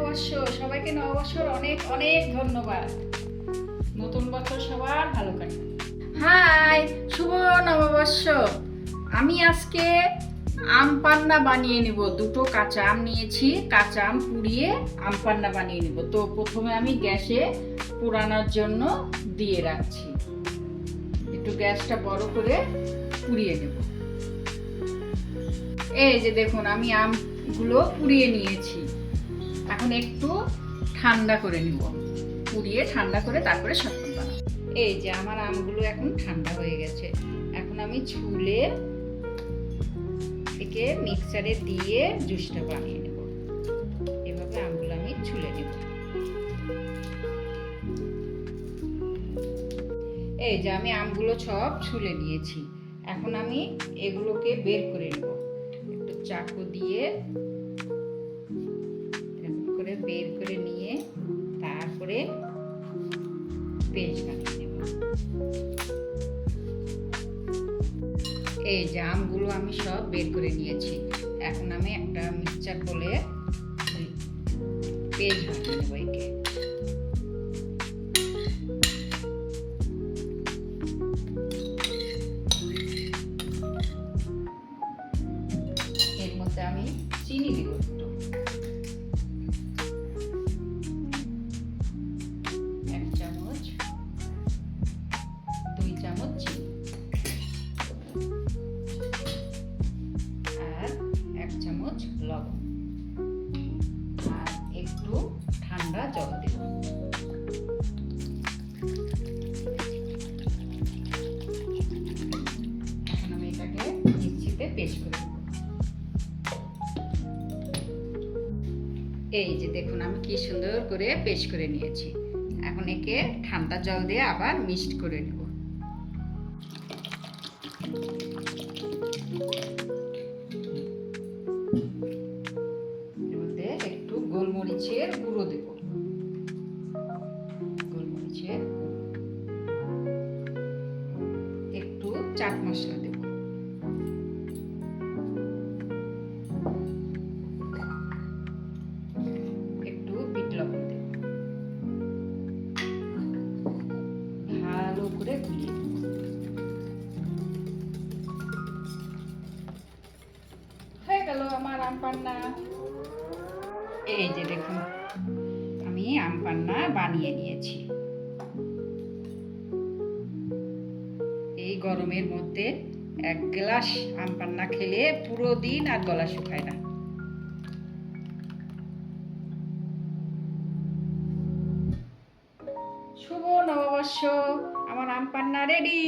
নববর্ষ। সবাইকে নববর্ষর অনেক অনেক ধন্যবাদ। নতুন বছর সবার ভালো কাটুক। হাই, শুভ নববর্ষ। আমি আজকে আম পান্না বানিয়ে নিব। দুটো কাঁচা আম নিয়েছি, কাঁচা আম পুড়িয়ে আম পান্না বানিয়ে নিব। তো প্রথমে আমি গ্যাসে পোড়ানোর জন্য দিয়ে রাখছি। একটু গ্যাসটা বড় করে পুড়িয়ে নেব। এই যে দেখুন, আমি আমগুলো পুড়িয়ে নিয়েছি। এখন একটু ঠান্ডা করে নিব, পুড়িয়ে ঠান্ডা করে তারপরে শরবত বানাবো। এই যে আমার আমগুলো এখন ঠান্ডা হয়ে গেছে। এখন আমি ছুলে একে মিক্সারে দিয়ে জুসটা বানিয়ে নেব। এভাবে আমগুলো আমি ছুলে নেব। এই যে আমি আমগুলো সব ছুলে নিয়েছি। এখন আমি এগুলোকে বের করে নেব। একটু চাকু দিয়ে এরকম করে বের করে নিয়ে তারপরে পেস্ট বানিয়ে নেব। এই যে আমগুলো আমি সব বের করে নিয়েছি। এখন আমি একটা মিক্সচার বলে পেস্ট বানিয়ে নেব। একে এর মধ্যে আমি চিনি দিব একটু, 1 চামচ, 2 চামচ চিনি আর 1 চামচ লবণ আর একটু ঠান্ডা জল দেব। এখন আমি এটাকে মিক্সিতে পেস্ট করে দেব। এই যে দেখুন, আমি কি সুন্দর করে পেস্ট করে নিয়েছি। এখন একে ঠান্ডা জল দিয়ে আবার মিক্সড করে নেব। এর মধ্যে একটু গোলমরিচের গুঁড়ো দেব, গোলমরিচের একটু চাট মশলা দেব, একটু বিট লবণ দেব। ভালো করে গুলিয়ে দেব। হয়ে গেল আমার আম পান্না। এই যে দেখুন, আমি আম পান্না বানিয়ে নিয়েছি। এই গরমের মধ্যে 1 গ্লাস আম পান্না খেলে পুরো দিন আর গলা শুকায় না। শুভ নববর্ষ। আমার আম পান্না রেডি।